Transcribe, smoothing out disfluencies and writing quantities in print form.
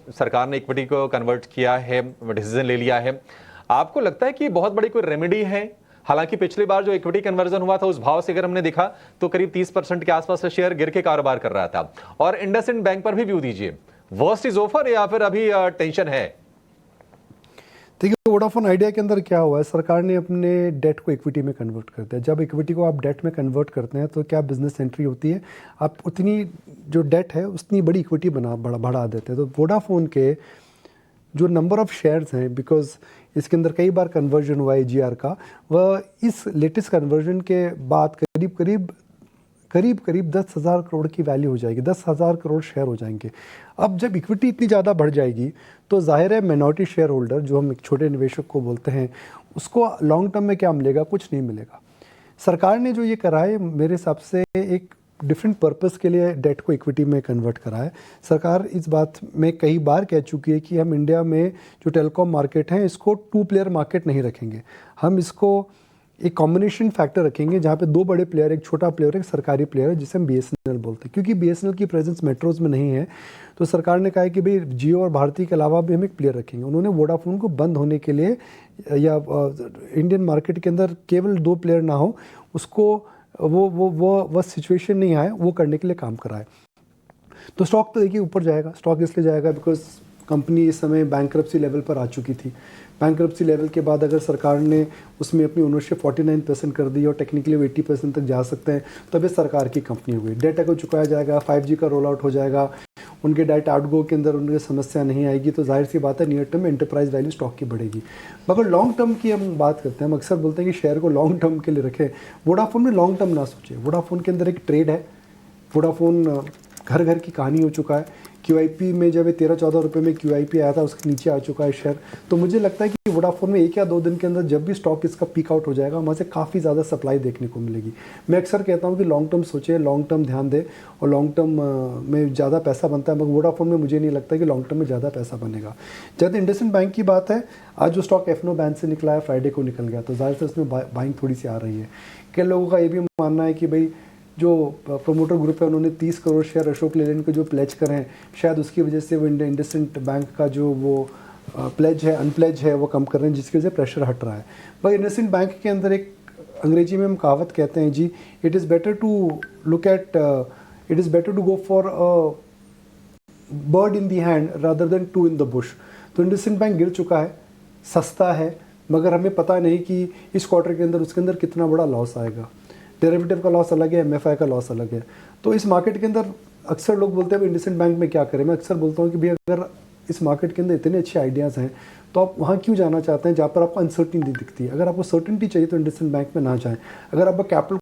सरकार ने इक्विटी को कन्वर्ट किया है, डिसीजन ले लिया है, आपको लगता है कि बहुत बड़ी कोई रेमेडी है? हालांकि पिछली बार जो इक्विटी कन्वर्जन हुआ था उस भाव से अगर हमने देखा तो करीब 30% के आसपास का शेयर गिर के कारोबार कर रहा था। और इंडसइंड बैंक पर भी व्यू दीजिए, वर्स्ट इज ओवर या फिर अभी टेंशन है? देखिए, वोडाफोन आइडिया के अंदर क्या हुआ है, सरकार ने अपने डेट को इक्विटी में कन्वर्ट कर दिया। जब इक्विटी को आप डेट में कन्वर्ट करते हैं तो क्या बिजनेस एंट्री होती है, आप उतनी जो डेट है उतनी बड़ी इक्विटी बढ़ा देते हैं। तो वोडाफोन के जो नंबर ऑफ शेयर्स हैं, बिकॉज इसके अंदर कई बार कन्वर्जन हुआ है जीआर का, वह इस लेटेस्ट कन्वर्जन के बाद करीब 10,000 करोड़ की वैल्यू हो जाएगी, 10,000 करोड़ शेयर हो जाएंगे। अब जब इक्विटी इतनी ज़्यादा बढ़ जाएगी तो जाहिर है मिनॉरिटी शेयर होल्डर, जो हम एक छोटे निवेशक को बोलते हैं, उसको लॉन्ग टर्म में क्या मिलेगा? कुछ नहीं मिलेगा। सरकार ने जो ये करा है मेरे हिसाब से एक डिफरेंट पर्पस के लिए डेट को इक्विटी में कन्वर्ट करा है। सरकार इस बात में कई बार कह चुकी है कि हम इंडिया में जो टेलीकॉम मार्केट है इसको 2 प्लेयर मार्केट नहीं रखेंगे, हम इसको एक कॉम्बिनेशन फैक्टर रखेंगे जहाँ पे 2 बड़े प्लेयर, एक छोटा प्लेयर, एक सरकारी प्लेयर है जिसे हम बीएसएनएल बोलते हैं। क्योंकि बीएसएनएल की प्रेजेंस मेट्रोज में नहीं है तो सरकार ने कहा है कि भाई जियो और भारती के अलावा भी हम एक प्लेयर रखेंगे। उन्होंने वोडाफोन को बंद होने के लिए या इंडियन मार्केट के अंदर केवल 2 प्लेयर ना हो, उसको वो सिचुएशन नहीं आए, वो करने के लिए काम करा है। तो स्टॉक तो देखिए ऊपर जाएगा। स्टॉक इसलिए जाएगा बिकॉज कंपनी इस समय बैंकरप्सी लेवल पर आ चुकी थी। बैंकरप्सी लेवल के बाद अगर सरकार ने उसमें अपनी ओनरशिप 49% कर दी और टेक्निकली 80% तक जा सकते हैं तो अभी सरकार की कंपनी हो गई। डेटा को चुकाया जाएगा, 5G का रोल आउट हो जाएगा, उनके डाटा आउटगो के अंदर उनकी समस्या नहीं आएगी, तो जाहिर सी बात है नियर टर्म में एंटरप्राइज वैल्यू स्टॉक की बढ़ेगी। मगर लॉन्ग टर्म की हम बात करते हैं, हम अक्सर बोलते हैं कि शेयर को लॉन्ग टर्म के लिए रखें। वोडाफोन में लॉन्ग टर्म ना सोचे। वोडाफोन के अंदर एक ट्रेड है, वोडाफोन घर घर की कहानी हो चुका है। QIP में जब 13-14 रुपये में QIP आया था उसके नीचे आ चुका है शेयर। तो मुझे लगता है कि वोडाफोन में 1 या 2 दिन के अंदर जब भी स्टॉक इसका पीक आउट हो जाएगा वहाँ से काफ़ी ज़्यादा सप्लाई देखने को मिलेगी। मैं अक्सर कहता हूँ कि लॉन्ग टर्म सोचे, लॉन्ग टर्म ध्यान दे, और लॉन्ग टर्म में ज़्यादा पैसा बनता है। मगर वोडाफोन में मुझे नहीं लगता कि लॉन्ग टर्म में ज़्यादा पैसा बनेगा। जब इंडसइंड बैंक की बात है, आज जो स्टॉक एफनो बैंक से निकला है, फ्राइडे को निकल गया, तो जाहिर से उसमें बाइंग थोड़ी सी आ रही है। कई लोगों का ये भी मानना है कि भाई जो प्रोमोटर ग्रुप है उन्होंने 30 करोड़ शेयर अशोक लेलैंड को जो प्लेज करे हैं, शायद उसकी वजह से वो इंडसइंड बैंक का जो वो प्लेज है, अनप्लेज है, वो कम कर रहे हैं, जिसकी वजह से प्रेशर हट रहा है। भाई इंडसइंड बैंक के अंदर एक अंग्रेजी में हम कहावत कहते हैं जी, it is better to go for bird in the hand rather than 2 in the bush. तो इंडसइंड बैंक गिर चुका है, सस्ता है, मगर हमें पता नहीं कि इस क्वार्टर के अंदर उसके अंदर कितना बड़ा लॉस आएगा। डेरिवेटिव का लॉस अलग है, MFI का लॉस अलग है। तो इस मार्केट के अंदर अक्सर लोग बोलते हैं इंडसइंड बैंक में क्या करें। मैं अक्सर बोलता हूँ कि भाई अगर इस मार्केट के अंदर इतने अच्छे आइडियाज़ हैं तो आप वहाँ क्यों जाना चाहते हैं जहाँ पर आपको अनसर्टिनिटी दिखती है। अगर आपको सर्टिनिटी चाहिए तो इंडसइंड बैंक में ना जाएं। अगर आपका कैपिटल